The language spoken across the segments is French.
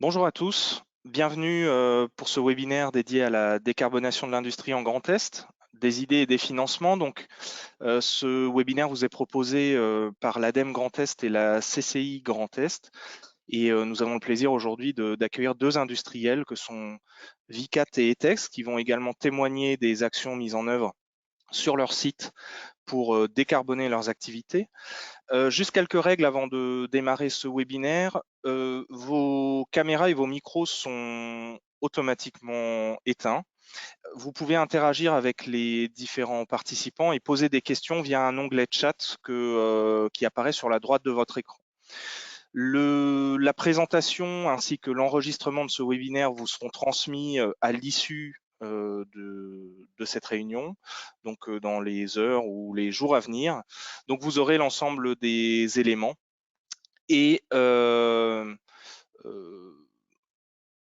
Bonjour à tous, bienvenue pour ce webinaire dédié à la décarbonation de l'industrie en Grand Est, des idées et des financements. Donc, ce webinaire vous est proposé par l'ADEME Grand Est et la CCI Grand Est. Et nous avons le plaisir aujourd'hui d'accueillir deux industriels que sont Vicat et Etex, qui vont également témoigner des actions mises en œuvre sur leur site pour décarboner leurs activités. Juste quelques règles avant de démarrer ce webinaire. Vos caméras et vos micros sont automatiquement éteints. Vous pouvez interagir avec les différents participants et poser des questions via un onglet chat qui apparaît sur la droite de votre écran. La présentation ainsi que l'enregistrement de ce webinaire vous seront transmis à l'issue de cette réunion, donc dans les heures ou les jours à venir. Donc vous aurez l'ensemble des éléments et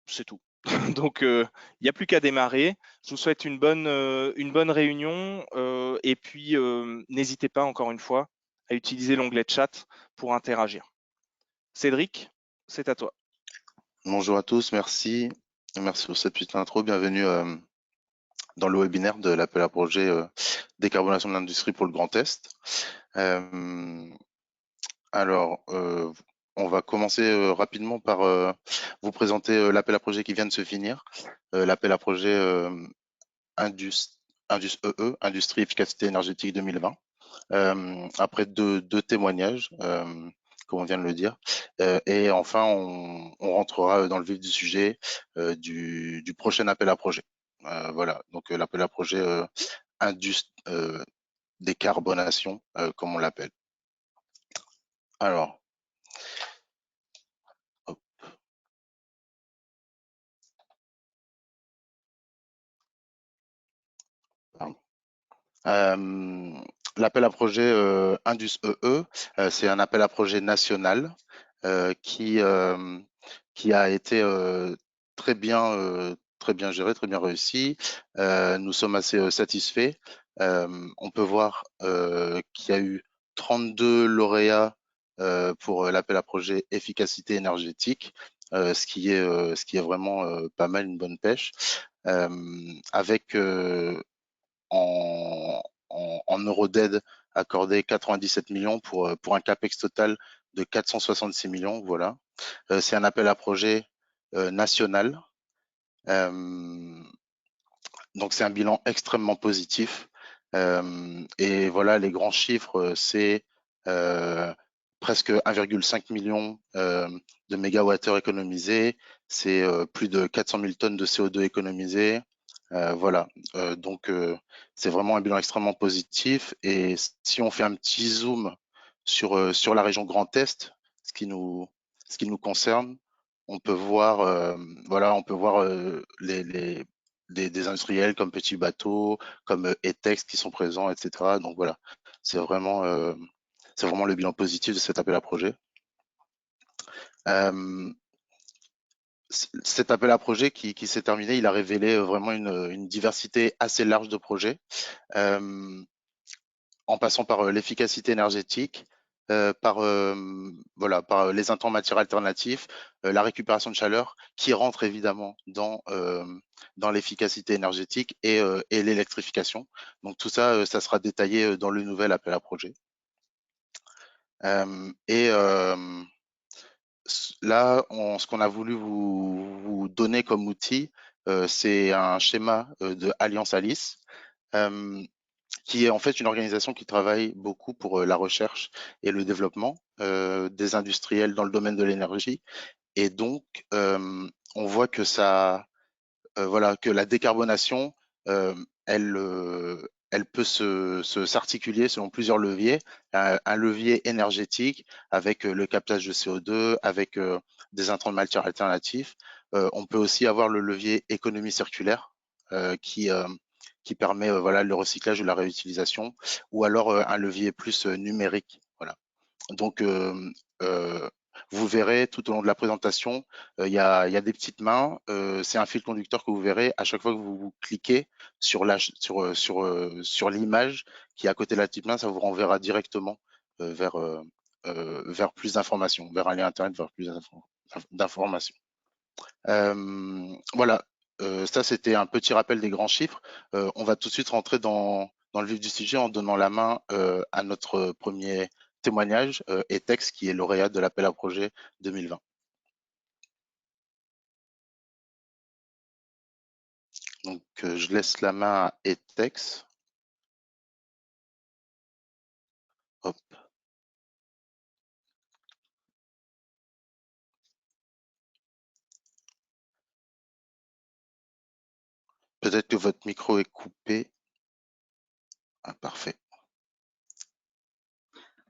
c'est tout. Donc il n'y a plus qu'à démarrer. Je vous souhaite une bonne réunion et puis n'hésitez pas encore une fois à utiliser l'onglet chat pour interagir. Cédric, c'est à toi. Bonjour à tous, merci. Merci pour cette petite intro. Bienvenue dans le webinaire de l'appel à projet décarbonation de l'industrie pour le Grand Est. Alors, on va commencer rapidement par vous présenter l'appel à projet qui vient de se finir. L'appel à projet Indus EE, Industrie Efficacité Énergétique 2020. Après deux témoignages, comme on vient de le dire. Et enfin, on rentrera dans le vif du sujet du prochain appel à projet. Voilà, donc l'appel à projet décarbonation, comme on l'appelle. Alors, hop, pardon. L'appel à projet Indus EE, c'est un appel à projet national euh, qui, euh, qui a été très bien géré, très bien réussi. Nous sommes assez satisfaits. On peut voir qu'il y a eu 32 lauréats pour l'appel à projet efficacité énergétique, ce qui est vraiment pas mal, une bonne pêche, avec en, en euros d'aide accordé 97 millions pour un capex total de 466 millions. Voilà. C'est un appel à projet national. Euh, donc c'est un bilan extrêmement positif. Et voilà, les grands chiffres, c'est presque 1,5 million de mégawattheures économisés, c'est plus de 400 000 tonnes de CO2 économisées. Voilà, donc c'est vraiment un bilan extrêmement positif. Et si on fait un petit zoom sur la région Grand Est, ce qui nous concerne, on peut voir, voilà, on peut voir des industriels comme Petit Bateau, comme Etex qui sont présents, etc. Donc voilà, c'est vraiment, euh, c'est vraiment le bilan positif de cet appel à projet. Euh, Cet appel à projet qui s'est terminé, il a révélé vraiment une diversité assez large de projets, euh, en passant par l'efficacité énergétique, par les intrants matières alternatifs, la récupération de chaleur, qui rentre évidemment dans l'efficacité énergétique et l'électrification. Donc tout ça, ça sera détaillé dans le nouvel appel à projet. Et là, ce qu'on a voulu vous donner comme outil, c'est un schéma de Alliance Alice, euh, qui est en fait une organisation qui travaille beaucoup pour la recherche et le développement des industriels dans le domaine de l'énergie. Et donc, on voit que voilà, que la décarbonation, euh, elle peut s'articuler selon plusieurs leviers. Un levier énergétique avec le captage de CO2, avec des intrants de matière alternatifs. On peut aussi avoir le levier économie circulaire euh, qui, euh, qui permet voilà, le recyclage ou la réutilisation, ou alors un levier plus numérique. Voilà. Donc, vous verrez tout au long de la présentation, il y a des petites mains. C'est un fil conducteur que vous verrez à chaque fois que vous cliquez sur l'image qui est à côté de la petite main, ça vous renverra directement vers plus d'informations, vers un lien internet vers plus d'informations. Voilà, ça c'était un petit rappel des grands chiffres. On va tout de suite rentrer dans le vif du sujet en donnant la main à notre premier témoignage, Etex, qui est lauréat de l'appel à projet 2020. Donc je laisse la main à Etex. Hop. Peut-être que votre micro est coupé. Ah, parfait.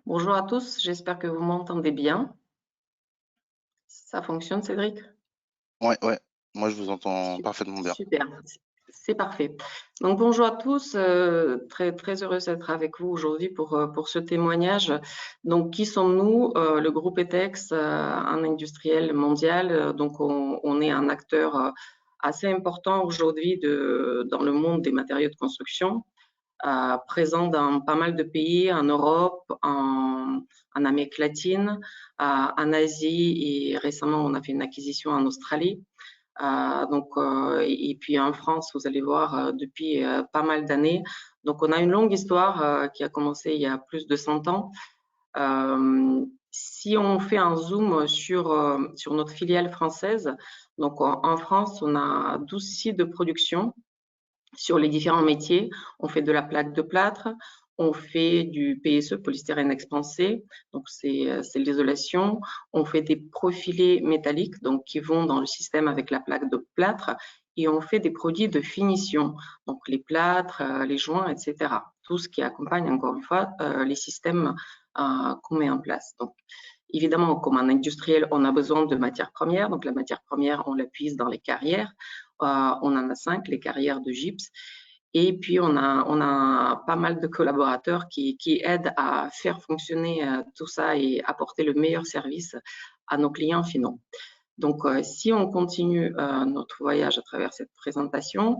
Bonjour à tous, j'espère que vous m'entendez bien. Ça fonctionne, Cédric? Ouais, ouais. Moi, je vous entends parfaitement bien. Super, c'est parfait. Donc bonjour à tous, très heureuse d'être avec vous aujourd'hui pour ce témoignage. Donc qui sommes-nous? Le groupe ETEX, un industriel mondial. Donc on est un acteur assez important aujourd'hui dans le monde des matériaux de construction. Présent dans pas mal de pays, en Europe, en Amérique latine, en Asie et récemment on a fait une acquisition en Australie. Et puis en France, vous allez voir depuis pas mal d'années. Donc on a une longue histoire qui a commencé il y a plus de 100 ans. Si on fait un zoom sur notre filiale française, donc en France, on a 12 sites de production sur les différents métiers. On fait de la plaque de plâtre, on fait du PSE, polystyrène expansé, donc c'est l'isolation. On fait des profilés métalliques, donc qui vont dans le système avec la plaque de plâtre, et on fait des produits de finition, donc les plâtres, les joints, etc. Tout ce qui accompagne encore une fois les systèmes qu'on met en place. Donc, évidemment, comme un industriel, on a besoin de matières premières. Donc, la matière première, on la puise dans les carrières. On en a 5, les carrières de gypse. Et puis, on a pas mal de collaborateurs qui aident à faire fonctionner tout ça et apporter le meilleur service à nos clients finaux. Donc, si on continue notre voyage à travers cette présentation,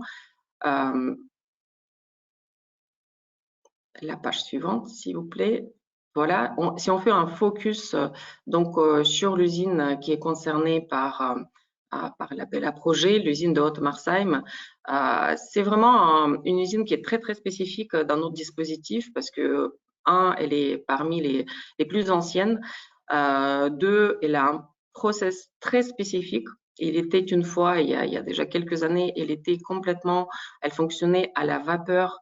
la page suivante, s'il vous plaît. Voilà, si on fait un focus sur l'usine qui est concernée par l'appel à projet, l'usine de Haute-Marsheim, c'est vraiment une usine qui est très spécifique dans notre dispositif parce que, elle est parmi les plus anciennes. Deux, elle a un process très spécifique. Il était une fois, il y a déjà quelques années, elle fonctionnait à la vapeur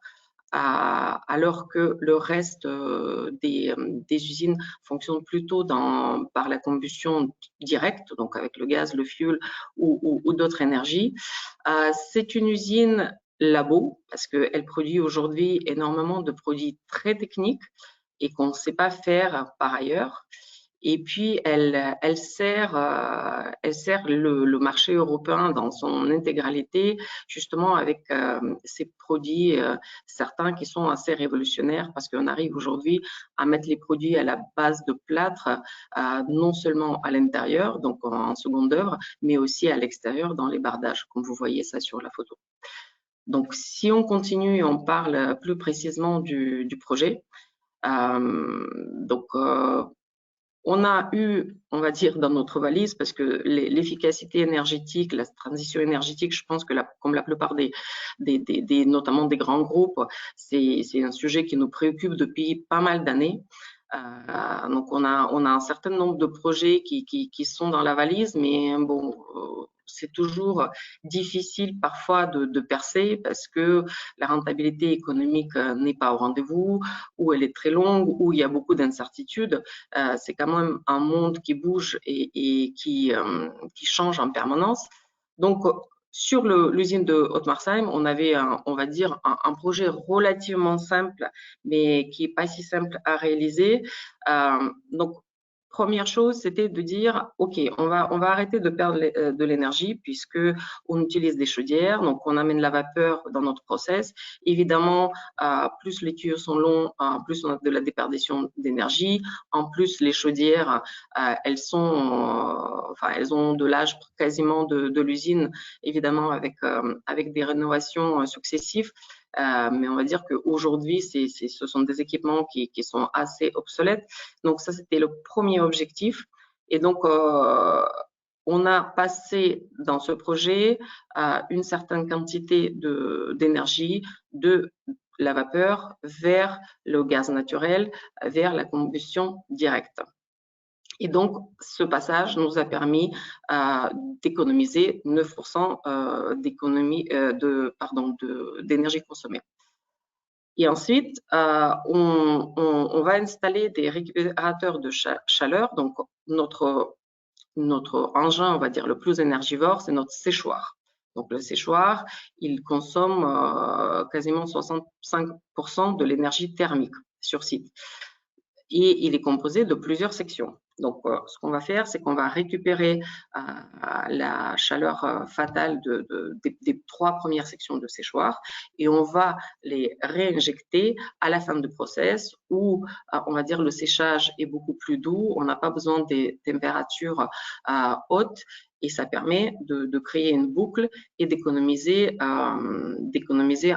alors que le reste des usines fonctionnent plutôt par la combustion directe, donc avec le gaz, le fioul ou d'autres énergies. C'est une usine labo parce qu'elle produit aujourd'hui énormément de produits très techniques et qu'on ne sait pas faire par ailleurs. Et puis, elle sert le marché européen dans son intégralité, justement avec ces produits, certains qui sont assez révolutionnaires, parce qu'on arrive aujourd'hui à mettre les produits à la base de plâtre, non seulement à l'intérieur, donc en seconde œuvre, mais aussi à l'extérieur dans les bardages, comme vous voyez ça sur la photo. Donc, si on continue, on parle plus précisément du projet. On a eu, on va dire, dans notre valise, parce que l'efficacité énergétique, la transition énergétique, je pense que comme la plupart notamment des grands groupes, c'est un sujet qui nous préoccupe depuis pas mal d'années. Donc on a un certain nombre de projets qui sont dans la valise, mais bon, c'est toujours difficile parfois de percer parce que la rentabilité économique n'est pas au rendez-vous, ou elle est très longue, ou il y a beaucoup d'incertitudes. C'est quand même un monde qui bouge et qui change en permanence. Donc, sur l'usine de Haute-Marsheim, on avait, on va dire, un projet relativement simple, mais qui n'est pas si simple à réaliser. Donc, première chose, c'était de dire, OK, on va arrêter de perdre de l'énergie puisque on utilise des chaudières, donc on amène la vapeur dans notre process. Évidemment, plus les tuyaux sont longs, plus on a de la déperdition d'énergie. En plus, les chaudières, elles ont de l'âge quasiment de l'usine, évidemment avec des rénovations successives. Mais on va dire qu'aujourd'hui, ce sont des équipements qui sont assez obsolètes. Donc ça, c'était le premier objectif. Et donc, on a passé dans ce projet une certaine quantité d'énergie de la vapeur vers le gaz naturel, vers la combustion directe. Et donc, ce passage nous a permis d'économiser 9% d'énergie consommée. Et ensuite, on va installer des récupérateurs de chaleur. Donc, notre engin, on va dire, le plus énergivore, c'est notre séchoir. Donc, le séchoir, il consomme quasiment 65% de l'énergie thermique sur site. Et il est composé de plusieurs sections. Donc, ce qu'on va faire, c'est qu'on va récupérer la chaleur fatale des 3 premières sections de séchoir et on va les réinjecter à la fin du process où, on va dire, le séchage est beaucoup plus doux, on n'a pas besoin des températures hautes et ça permet de créer une boucle et d'économiser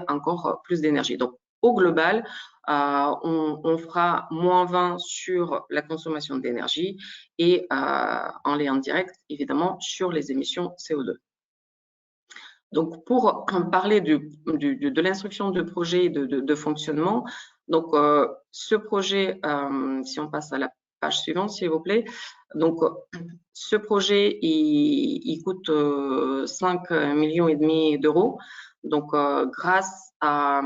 encore plus d'énergie. Donc, au global, on fera moins 20 sur la consommation d'énergie et en lien direct, évidemment, sur les émissions CO2. Donc, pour parler de l'instruction de projet de fonctionnement, donc ce projet, si on passe à la page suivante, s'il vous plaît. Donc, ce projet, il coûte 5,5 millions d'euros. Donc, grâce à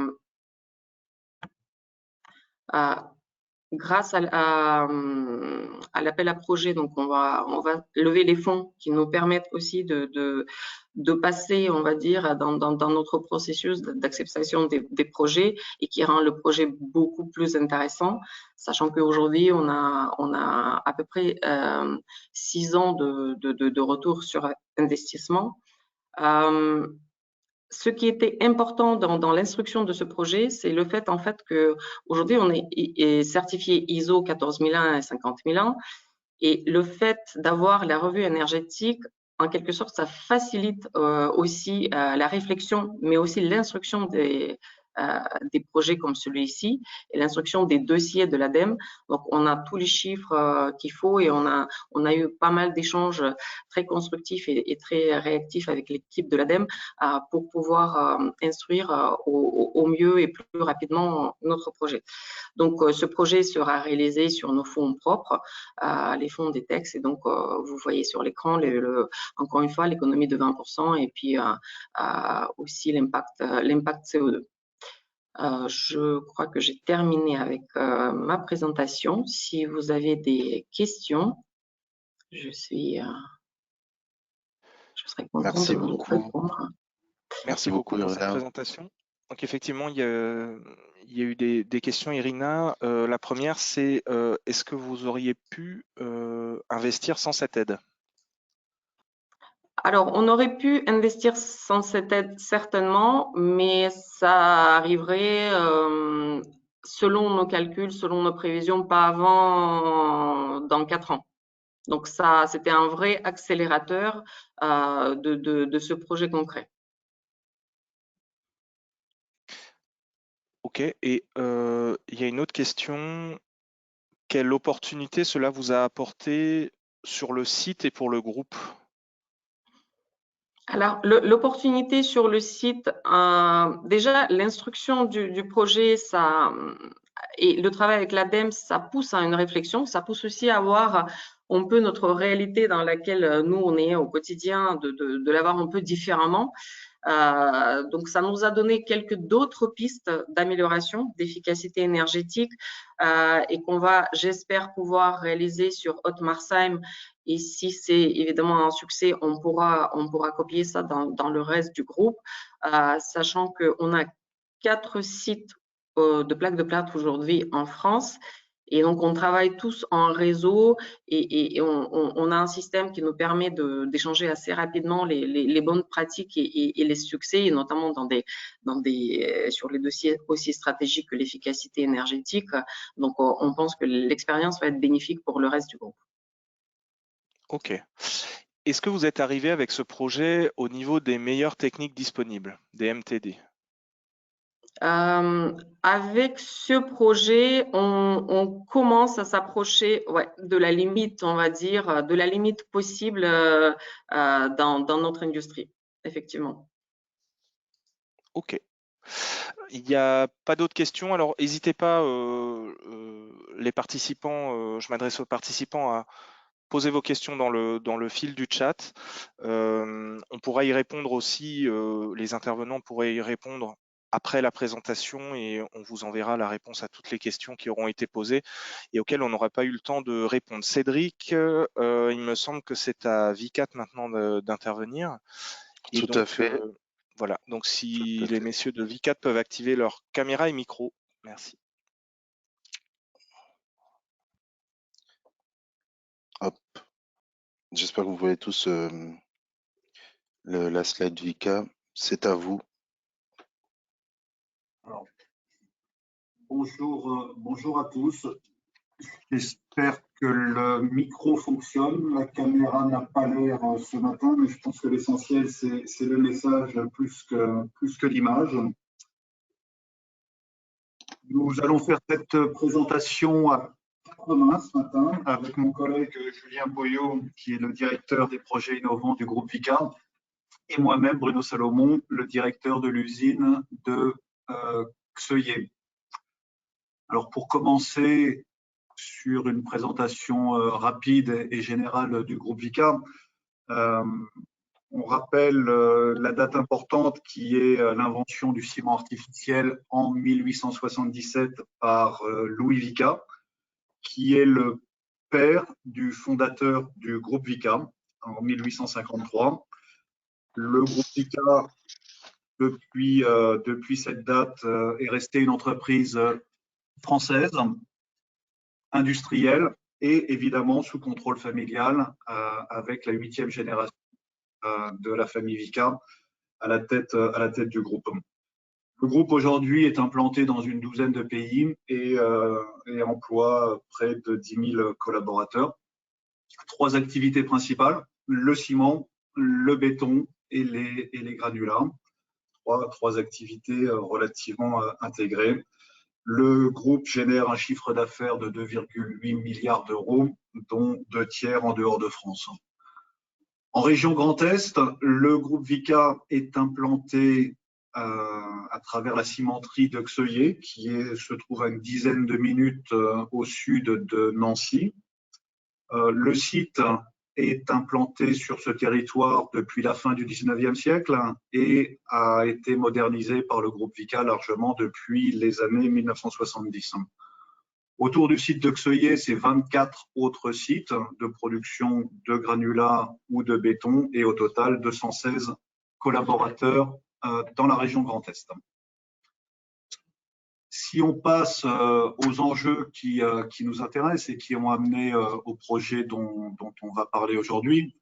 l'appel à projet, donc on va lever les fonds qui nous permettent aussi de passer, on va dire, dans notre processus d'acceptation des projets et qui rend le projet beaucoup plus intéressant, sachant qu'aujourd'hui, on a à peu près 6 ans de retour sur investissement. Ce qui était important dans l'instruction de ce projet, c'est le fait en fait que aujourd'hui on est certifié ISO 14001 et 50001 et le fait d'avoir la revue énergétique, en quelque sorte, ça facilite aussi la réflexion, mais aussi l'instruction des projets comme celui-ci et l'instruction des dossiers de l'ADEME. Donc, on a tous les chiffres qu'il faut et on a eu pas mal d'échanges très constructifs et très réactifs avec l'équipe de l'ADEME pour pouvoir instruire au mieux et plus rapidement notre projet. Donc, ce projet sera réalisé sur nos fonds propres, les fonds des textes. Et donc, vous voyez sur l'écran, encore une fois, l'économie de 20% et puis aussi l'impact CO2. Je crois que j'ai terminé avec ma présentation. Si vous avez des questions, je serai contente de vous répondre. Merci beaucoup pour cette présentation. Donc effectivement, il y a eu des questions, Irina. La première, c'est est-ce que vous auriez pu investir sans cette aide? Alors, on aurait pu investir sans cette aide certainement, mais ça arriverait selon nos calculs, selon nos prévisions, pas avant dans 4 ans. Donc ça, c'était un vrai accélérateur de ce projet concret. Ok, et il y a une autre question. Quelle opportunité cela vous a apporté sur le site et pour le groupe? Alors, l'opportunité sur le site, déjà, l'instruction du projet, et le travail avec l'ADEME, ça pousse à une réflexion, ça pousse aussi à voir un peu notre réalité dans laquelle nous, on est au quotidien, de la voir un peu différemment. Donc, ça nous a donné quelques d'autres pistes d'amélioration d'efficacité énergétique et qu'on va, j'espère, pouvoir réaliser sur Haute-Marsheim. Et si c'est évidemment un succès, on pourra copier ça dans le reste du groupe, sachant qu'on a 4 sites de plaques de plâtre aujourd'hui en France. Et donc, on travaille tous en réseau et on a un système qui nous permet d'échanger assez rapidement les bonnes pratiques et les succès, et notamment sur les dossiers aussi stratégiques que l'efficacité énergétique. Donc, on pense que l'expérience va être bénéfique pour le reste du groupe. Ok. Est-ce que vous êtes arrivé avec ce projet au niveau des meilleures techniques disponibles, des MTD? Avec ce projet, on commence à s'approcher de la limite, on va dire, de la limite possible dans notre industrie, effectivement. Ok. Il n'y a pas d'autres questions. Alors, n'hésitez pas, les participants, je m'adresse aux participants, à poser vos questions dans le fil du chat. On pourra y répondre aussi, les intervenants pourraient y répondre après la présentation et on vous enverra la réponse à toutes les questions qui auront été posées et auxquelles on n'aura pas eu le temps de répondre. Cédric, il me semble que c'est à Vicat maintenant d'intervenir. Et Tout à fait. Voilà, donc Tout si à les fait. messieurs de Vicat peuvent activer leur caméra et micro. Merci. Hop. J'espère que vous voyez tous la slide Vika. C'est à vous. Alors, bonjour à tous. J'espère que le micro fonctionne. La caméra n'a pas l'air ce matin, mais je pense que l'essentiel, c'est le message plus que l'image. Nous allons faire cette présentation à quatre mains ce matin avec mon collègue Julien Boyot, qui est le directeur des projets innovants du groupe Vika, et moi-même, Bruno Salomon, le directeur de l'usine de Xeuillé. Alors, pour commencer sur une présentation rapide et générale du groupe Vika, on rappelle la date importante qui est l'invention du ciment artificiel en 1877 par Louis Vicat, qui est le père du fondateur du groupe Vika en 1853. Le groupe Vika, depuis cette date, est resté une entreprise française, industrielle et évidemment sous contrôle familial avec la 8e génération de la famille Vika à la tête du groupe. Le groupe aujourd'hui est implanté dans une douzaine de pays et emploie près de 10 000 collaborateurs. 3 activités principales, le ciment, le béton et les granulats. Trois activités relativement intégrées. Le groupe génère un chiffre d'affaires de 2,8 milliards d'euros, dont 2 tiers en dehors de France. En région Grand Est, le groupe Vika est implanté à travers la cimenterie de Xeuillé, qui se trouve à une dizaine de minutes au sud de Nancy. Le site est implanté sur ce territoire depuis la fin du 19e siècle et a été modernisé par le groupe Vika largement depuis les années 1970. Autour du site de Xeuillé, c'est 24 autres sites de production de granulats ou de béton et au total 216 collaborateurs dans la région Grand Est. Si on passe aux enjeux qui nous intéressent et qui ont amené au projet dont on va parler aujourd'hui,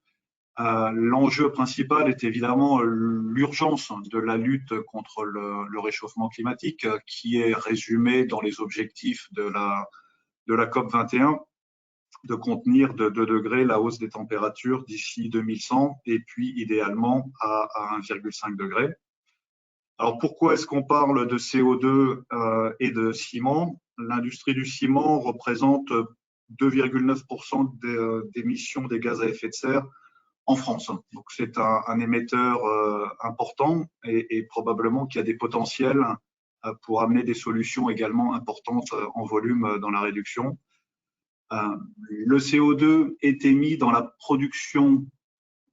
l'enjeu principal est évidemment l'urgence de la lutte contre le réchauffement climatique qui est résumé dans les objectifs de la COP 21 de contenir de 2 degrés la hausse des températures d'ici 2100 et puis idéalement à 1,5 degré. Alors pourquoi est-ce qu'on parle de CO2 et de ciment? L'industrie du ciment représente 2,9% d'émissions des gaz à effet de serre en France. Donc c'est un émetteur important et probablement qui a des potentiels pour amener des solutions également importantes en volume dans la réduction. Le CO2 est émis dans la production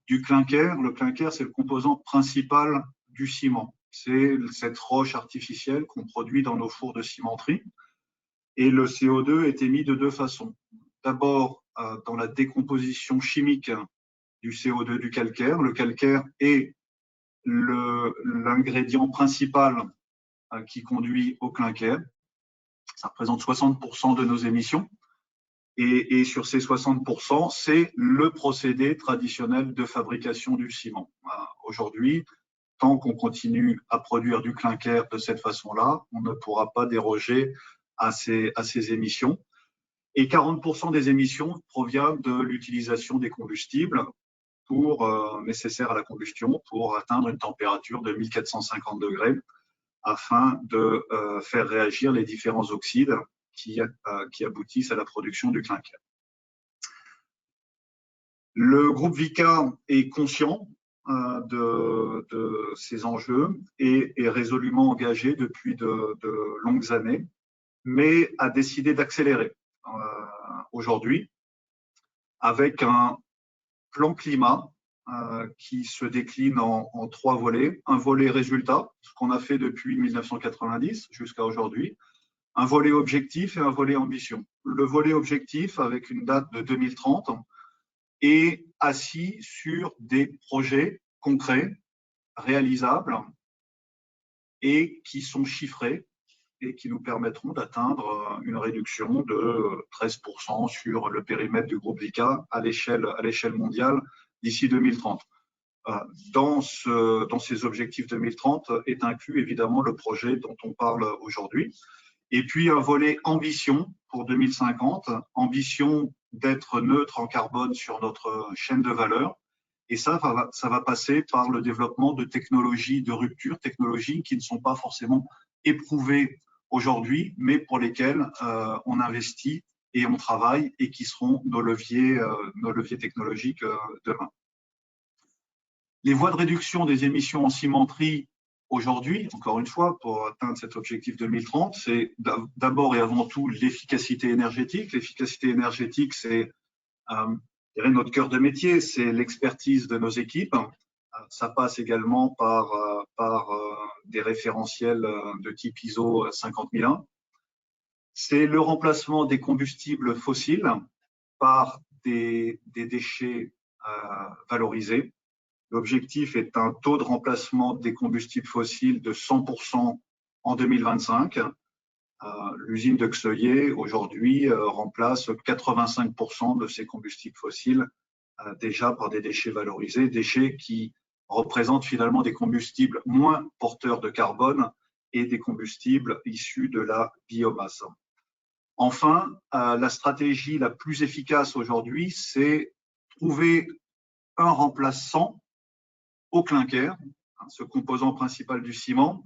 du clinker. Le clinker, c'est le composant principal du ciment. C'est cette roche artificielle qu'on produit dans nos fours de cimenterie. Et le CO2 est émis de 2 façons. D'abord, dans la décomposition chimique du CO2 du calcaire. Le calcaire est l'ingrédient principal qui conduit au clinker. Ça représente 60% de nos émissions. Et sur ces 60%, c'est le procédé traditionnel de fabrication du ciment. Aujourd'hui, tant qu'on continue à produire du clinker de cette façon-là, on ne pourra pas déroger à ces émissions. Et 40% des émissions proviennent de l'utilisation des combustibles nécessaires à la combustion pour atteindre une température de 1450 degrés afin de faire réagir les différents oxydes qui aboutissent à la production du clinker. Le groupe Vicat est conscient de ces enjeux et est résolument engagé depuis de longues années, mais a décidé d'accélérer aujourd'hui avec un plan climat qui se décline en 3 volets. Un volet résultat, ce qu'on a fait depuis 1990 jusqu'à aujourd'hui. Un volet objectif et un volet ambition. Le volet objectif, avec une date de 2030, est assis sur des projets concrets, réalisables et qui sont chiffrés et qui nous permettront d'atteindre une réduction de 13% sur le périmètre du groupe Vicat à l'échelle mondiale d'ici 2030. Dans ces objectifs 2030 est inclus évidemment le projet dont on parle aujourd'hui. Et puis un volet ambition pour 2050, ambition d'être neutre en carbone sur notre chaîne de valeur. Et ça va passer par le développement de technologies de rupture, technologies qui ne sont pas forcément éprouvées aujourd'hui, mais pour lesquelles on investit et on travaille et qui seront nos leviers technologiques demain. Les voies de réduction des émissions en cimenterie aujourd'hui, encore une fois, pour atteindre cet objectif 2030, c'est d'abord et avant tout l'efficacité énergétique. L'efficacité énergétique, c'est notre cœur de métier, c'est l'expertise de nos équipes. Ça passe également par des référentiels de type ISO 50001. C'est le remplacement des combustibles fossiles par des déchets valorisés. L'objectif est un taux de remplacement des combustibles fossiles de 100% en 2025. L'usine de Xeuillé, aujourd'hui, remplace 85% de ces combustibles fossiles déjà par des déchets valorisés, déchets qui représentent finalement des combustibles moins porteurs de carbone et des combustibles issus de la biomasse. Enfin, la stratégie la plus efficace aujourd'hui, c'est trouver un remplaçant au clinker, ce composant principal du ciment,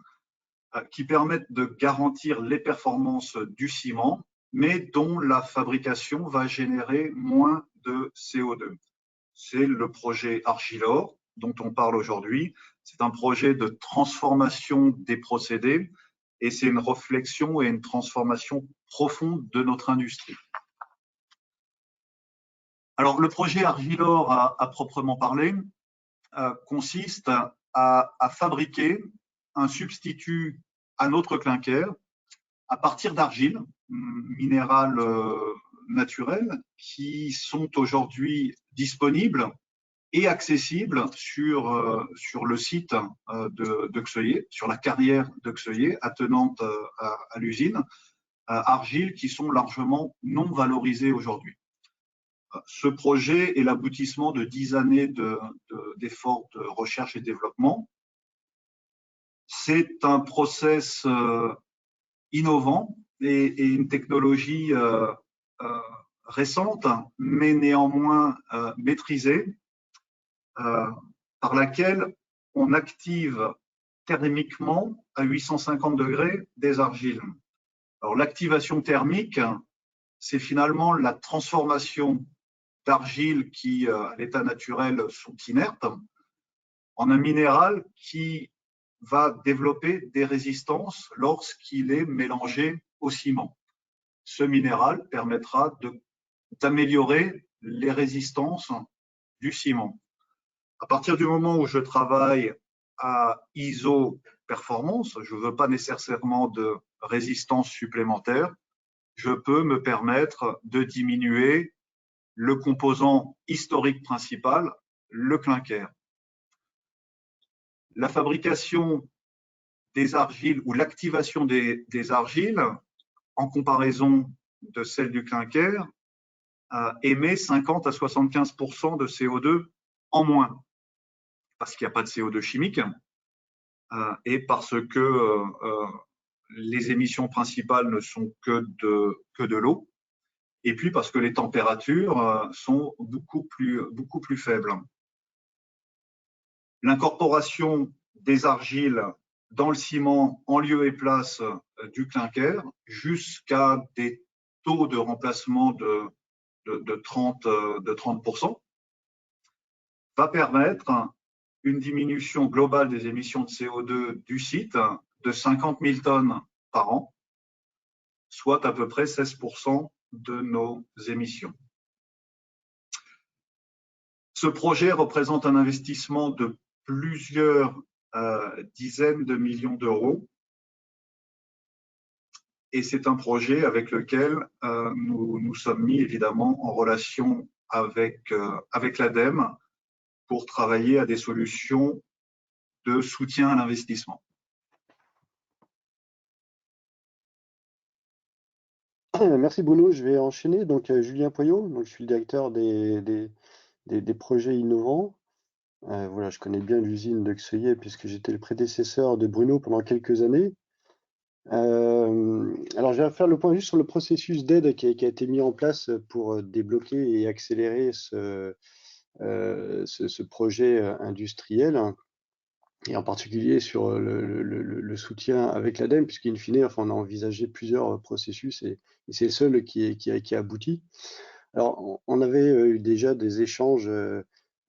qui permettent de garantir les performances du ciment, mais dont la fabrication va générer moins de CO2. C'est le projet Argilor dont on parle aujourd'hui. C'est un projet de transformation des procédés et c'est une réflexion et une transformation profonde de notre industrie. Alors, le projet Argilor, à proprement parler, consiste à fabriquer un substitut à notre clinker à partir d'argile, minéral naturel, qui sont aujourd'hui disponibles et accessibles sur le site de Xeuillé, sur la carrière de Xeuillé, attenante à l'usine, argiles qui sont largement non valorisées aujourd'hui. Ce projet est l'aboutissement de 10 années d'efforts de recherche et développement. C'est un process innovant et une technologie récente, mais néanmoins maîtrisée, par laquelle on active thermiquement à 850 degrés des argiles. Alors, l'activation thermique, c'est finalement la transformation d'argiles qui, à l'état naturel, sont inertes, en un minéral qui va développer des résistances lorsqu'il est mélangé au ciment. Ce minéral permettra d'améliorer les résistances du ciment. À partir du moment où je travaille à ISO performance, je ne veux pas nécessairement de résistance supplémentaire, je peux me permettre de diminuer le composant historique principal, le clinker. La fabrication des argiles ou l'activation des argiles, en comparaison de celle du clinker, émet 50 à 75% de CO2 en moins, parce qu'il n'y a pas de CO2 chimique et parce que les émissions principales ne sont que de l'eau, et puis parce que les températures sont beaucoup plus faibles. L'incorporation des argiles dans le ciment en lieu et place du clinker jusqu'à des taux de remplacement de 30%, va permettre une diminution globale des émissions de CO2 du site de 50 000 tonnes par an, soit à peu près 16% de nos émissions. Ce projet représente un investissement de plusieurs dizaines de millions d'euros et c'est un projet avec lequel nous nous sommes mis évidemment en relation avec l'ADEME pour travailler à des solutions de soutien à l'investissement. Merci Bruno, je vais enchaîner. Donc Julien Poyot, donc, je suis le directeur des projets innovants. Voilà, je connais bien l'usine de Xeuillet puisque j'étais le prédécesseur de Bruno pendant quelques années. Alors, je vais faire le point juste sur le processus d'aide qui a été mis en place pour débloquer et accélérer ce projet industriel, et en particulier sur le soutien avec l'ADEME, puisqu'in fine, enfin, on a envisagé plusieurs processus et c'est le seul qui a abouti. Alors, on avait eu déjà des échanges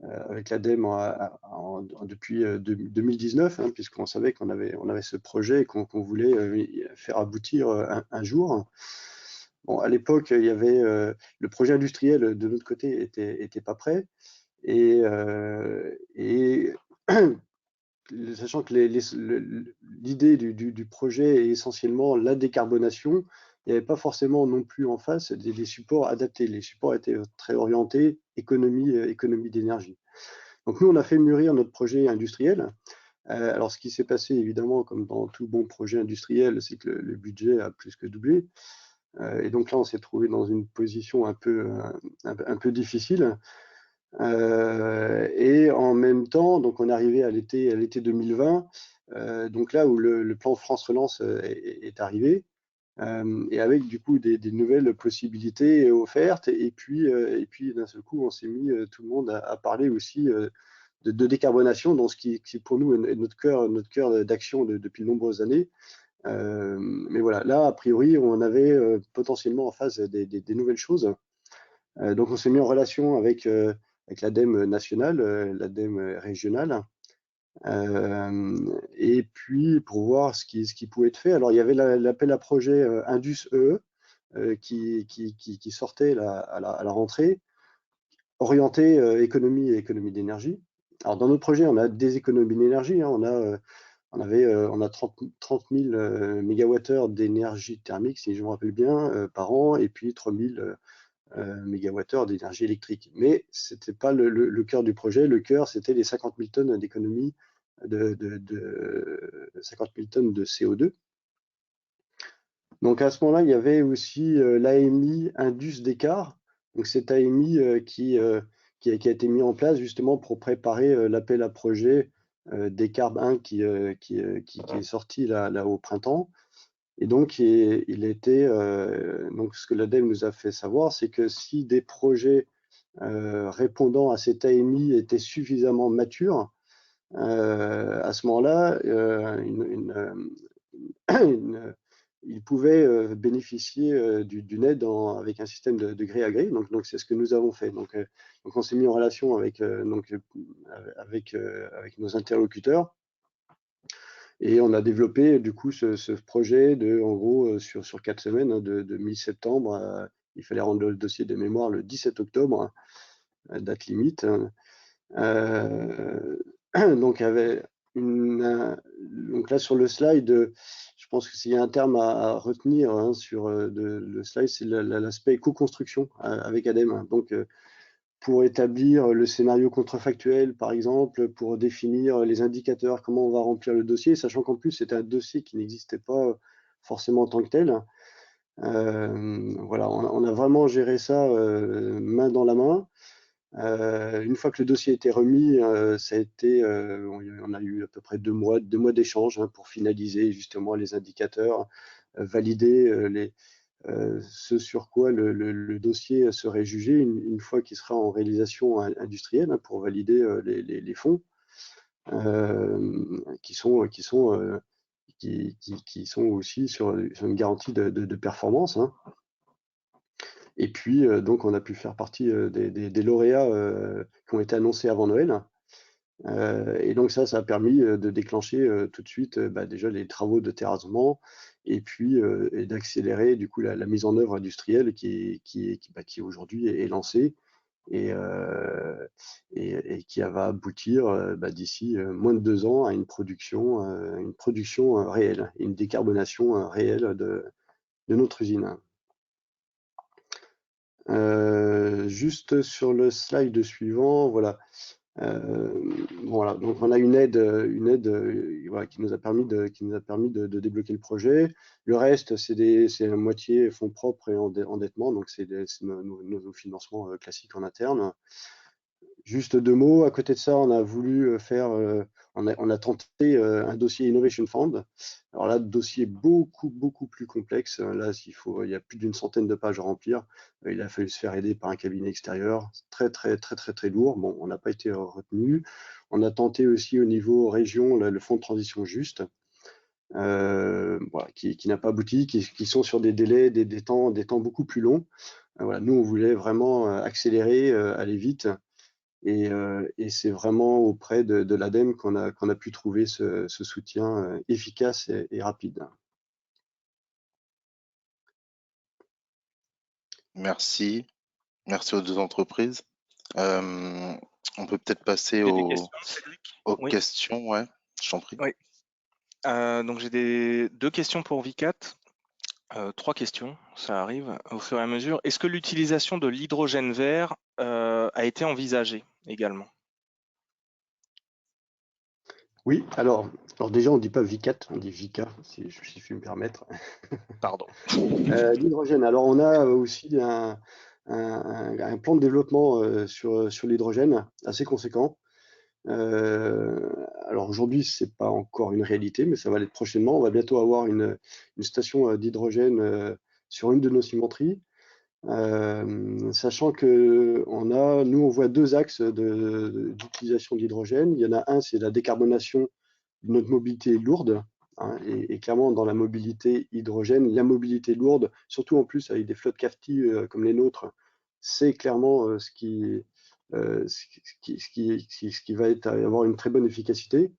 avec l'ADEME depuis 2019, hein, puisqu'on savait qu'on avait ce projet et qu'on voulait faire aboutir un jour. Bon, à l'époque, il y avait le projet industriel de notre côté était pas prêt et sachant que l'idée du projet est essentiellement la décarbonation, il n'y avait pas forcément non plus en face des supports adaptés. Les supports étaient très orientés économie d'énergie. Donc nous, on a fait mûrir notre projet industriel. Alors ce qui s'est passé, évidemment, comme dans tout bon projet industriel, c'est que le budget a plus que doublé. Et donc là, on s'est trouvé dans une position un peu difficile. Et en même temps, donc on est arrivé à l'été 2020, donc là où le plan France Relance est arrivé, et avec du coup des nouvelles possibilités offertes, et puis d'un seul coup on s'est mis tout le monde à parler aussi de décarbonation, dans ce qui pour nous est notre cœur d'action depuis de nombreuses années. Mais voilà, là a priori on avait potentiellement en face des nouvelles choses. Donc on s'est mis en relation avec l'ADEME nationale, l'ADEME régionale, et puis pour voir ce qui pouvait être fait. Alors il y avait l'appel à projet Indus EE qui sortait à la rentrée, orienté économie d'énergie. Alors dans notre projet, on a des économies d'énergie, hein. On a 30 000 mégawattheures d'énergie thermique, si je me rappelle bien, par an, et puis 3 000 mégawattheures d'énergie électrique. Mais ce n'était pas le cœur du projet. Le cœur, c'était les 50 000 tonnes d'économie, 50 000 tonnes de CO2. Donc à ce moment-là, il y avait aussi l'AMI Indus Décar. Donc cet AMI qui a été mis en place justement pour préparer l'appel à projet Décarb 1 qui est sorti là au printemps. Et donc, il était, donc ce que l'ADEME nous a fait savoir, c'est que si des projets répondant à cet AMI étaient suffisamment matures, à ce moment-là, ils pouvaient bénéficier d'une aide avec un système de gré à gré. Donc c'est ce que nous avons fait. Donc on s'est mis en relation avec nos interlocuteurs. Et on a développé du coup ce projet en gros sur 4 semaines, hein, de mi-septembre. Il fallait rendre le dossier de mémoire le 17 octobre, date limite. Donc là sur le slide, je pense que s'il y a un terme à retenir, hein, sur le slide, c'est l'aspect co-construction avec ADEME. Donc pour établir le scénario contrefactuel, par exemple, pour définir les indicateurs, comment on va remplir le dossier, sachant qu'en plus, c'était un dossier qui n'existait pas forcément en tant que tel. Voilà, on a vraiment géré ça main dans la main. Une fois que le dossier a été remis, ça a été, on a eu à peu près 2 mois d'échange, hein, pour finaliser justement les indicateurs, valider ce sur quoi le dossier serait jugé une fois qu'il sera en réalisation industrielle, hein, pour valider les fonds qui sont qui sont aussi sur une garantie de performance, hein. Et puis, donc, on a pu faire partie des lauréats qui ont été annoncés avant Noël. Et donc ça a permis de déclencher tout de suite déjà les travaux de terrassement et puis et d'accélérer du coup la mise en œuvre industrielle qui aujourd'hui est lancée et qui va aboutir d'ici moins de 2 ans à une production réelle, et une décarbonation réelle de notre usine. Juste sur le slide suivant, voilà. Voilà, donc on a une aide voilà, qui nous a permis de débloquer le projet. Le reste, c'est la moitié fonds propres et endettement, donc c'est nos financements classiques en interne. Juste 2 mots, à côté de ça, on a voulu faire, on a tenté un dossier Innovation Fund. Alors là, dossier beaucoup plus complexe. Là, il y a plus d'une centaine de pages à remplir. Il a fallu se faire aider par un cabinet extérieur, très lourd. Bon, on n'a pas été retenu. On a tenté aussi au niveau région le fonds de transition juste, voilà, qui n'a pas abouti, qui sont sur des délais, des temps beaucoup plus longs. Voilà, nous, on voulait vraiment accélérer, aller vite. Et c'est vraiment auprès de l'ADEME qu'on a pu trouver ce soutien efficace et rapide. Merci. Merci aux 2 entreprises. On peut peut-être passer Il y a des aux questions, Cédric? Oui. questions. Ouais, je t'en prie. Oui. Donc j'ai 2 questions pour Vicat. 3 questions, ça arrive au fur et à mesure. Est-ce que l'utilisation de l'hydrogène vert a été envisagée également? Oui, alors déjà, on ne dit pas VICAT, on dit VICA, si je puis me permettre. Pardon. L'hydrogène, alors on a aussi un plan de développement sur l'hydrogène assez conséquent. Alors aujourd'hui, c'est pas encore une réalité, mais ça va l'être prochainement. On va bientôt avoir une station d'hydrogène sur une de nos cimenteries. Sachant que nous, on voit 2 axes d'utilisation de l'hydrogène. Il y en a un, c'est la décarbonation de notre mobilité lourde, hein, et clairement, dans la mobilité hydrogène, la mobilité lourde, surtout en plus avec des flottes captives comme les nôtres, c'est clairement ce qui va avoir une très bonne efficacité.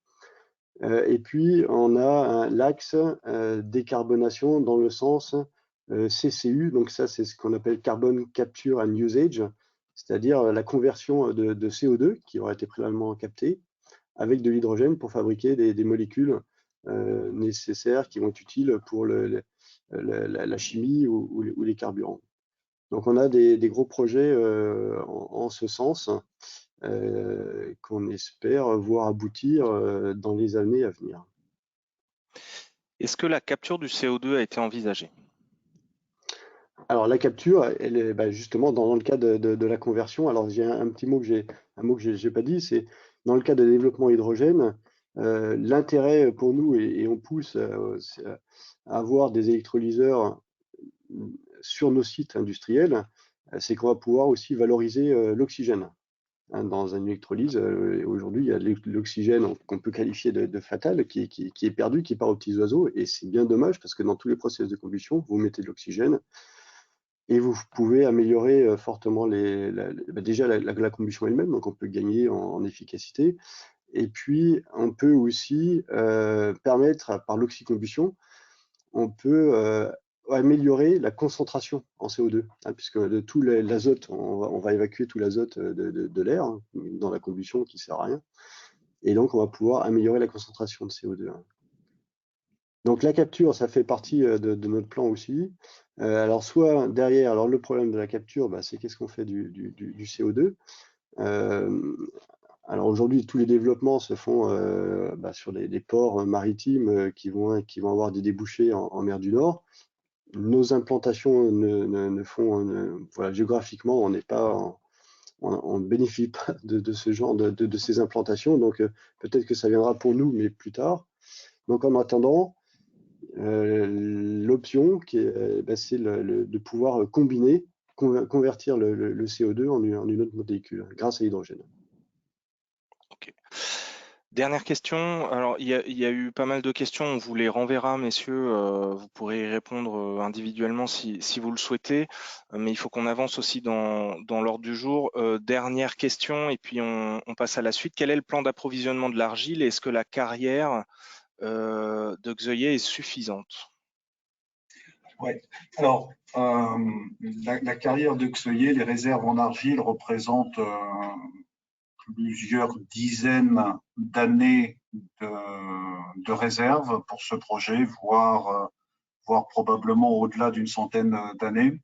Et puis, on a l'axe décarbonation dans le sens CCU, donc ça, c'est ce qu'on appelle Carbon Capture and Usage, c'est-à-dire la conversion de CO2 qui aurait été préalablement capté avec de l'hydrogène pour fabriquer des molécules nécessaires qui vont être utiles pour la chimie ou les carburants. Donc, on a des gros projets en ce sens qu'on espère voir aboutir dans les années à venir. Est-ce que la capture du CO2 a été envisagée? Alors la capture, elle est justement dans le cas de la conversion. Alors j'ai un petit mot que j'ai pas dit, c'est dans le cas de développement hydrogène, l'intérêt pour nous, et on pousse à avoir des électrolyseurs sur nos sites industriels, c'est qu'on va pouvoir aussi valoriser l'oxygène. Hein, dans une électrolyse, aujourd'hui, il y a l'oxygène qu'on peut qualifier de fatal, qui est perdu, qui part aux petits oiseaux, et c'est bien dommage parce que dans tous les processus de combustion, vous mettez de l'oxygène et vous pouvez améliorer fortement déjà la combustion elle-même, donc on peut gagner en efficacité, et puis on peut aussi permettre, par l'oxycombustion, on peut améliorer la concentration en CO2, hein, puisque de tout l'azote, on va évacuer tout l'azote de l'air, hein, dans la combustion qui ne sert à rien, et donc on va pouvoir améliorer la concentration de CO2. Hein. Donc la capture, ça fait partie de notre plan aussi. Alors soit derrière, alors le problème de la capture, c'est qu'est-ce qu'on fait du CO2. Alors aujourd'hui, tous les développements se font sur des ports maritimes qui vont avoir des débouchés en mer du Nord. Nos implantations ne font, voilà, géographiquement, on n'est pas, on ne bénéficie pas de ce genre de ces implantations. Donc peut-être que ça viendra pour nous, mais plus tard. Donc en attendant, l'option c'est de pouvoir convertir le CO2 en une autre molécule grâce à l'hydrogène. Ok. Dernière question. Alors, il y a eu pas mal de questions. On vous les renverra, messieurs. Vous pourrez y répondre individuellement si vous le souhaitez. Mais il faut qu'on avance aussi dans l'ordre du jour. Dernière question, et puis on passe à la suite. Quel est le plan d'approvisionnement de l'argile? Est-ce que la carrière de Xeuillé est suffisante? Ouais. Alors, la carrière de Xeuillé, les réserves en argile représentent plusieurs dizaines d'années de réserves pour ce projet, voire probablement au-delà d'une centaine d'années.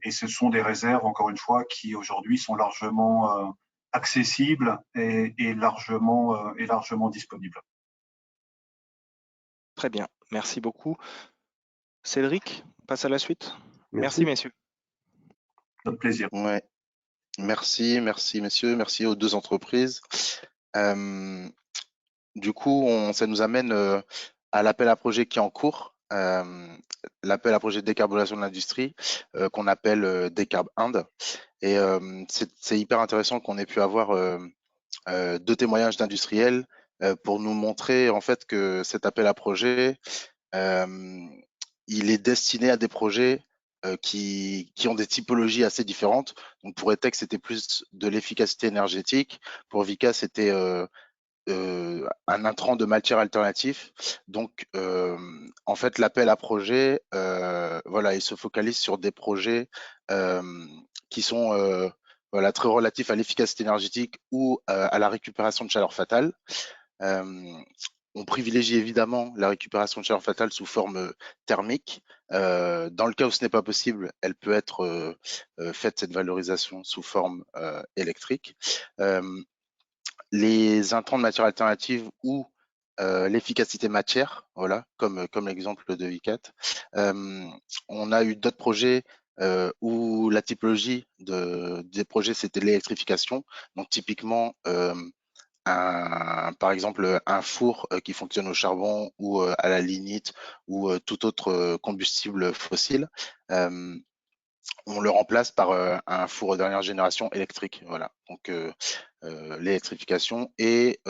Et ce sont des réserves, encore une fois, qui aujourd'hui sont largement accessibles et largement disponibles. Très bien, merci beaucoup. Cédric, on passe à la suite. Merci messieurs. Notre plaisir. Ouais. Merci messieurs, merci aux deux entreprises. Du coup, ça nous amène à l'appel à projet qui est en cours, l'appel à projet de décarbonation de l'industrie, qu'on appelle Décarb Inde. Et c'est hyper intéressant qu'on ait pu avoir deux témoignages d'industriels pour nous montrer en fait que cet appel à projet, il est destiné à des projets qui ont des typologies assez différentes. Donc pour ETEC, c'était plus de l'efficacité énergétique. Pour Vicat, c'était un intrant de matière alternatif. Donc, en fait, l'appel à projet, voilà, il se focalise sur des projets qui sont voilà, très relatifs à l'efficacité énergétique ou à la récupération de chaleur fatale. On privilégie évidemment la récupération de chaleur fatale sous forme thermique. Dans le cas où ce n'est pas possible, elle peut être faite, cette valorisation, sous forme électrique. Les intrants de matière alternative ou l'efficacité matière, voilà, comme l'exemple de Vicat. On a eu d'autres projets où la typologie des projets, c'était l'électrification. Donc typiquement, par exemple, un four qui fonctionne au charbon ou à la lignite ou tout autre combustible fossile. On le remplace par un four de dernière génération électrique. Voilà. Donc l'électrification et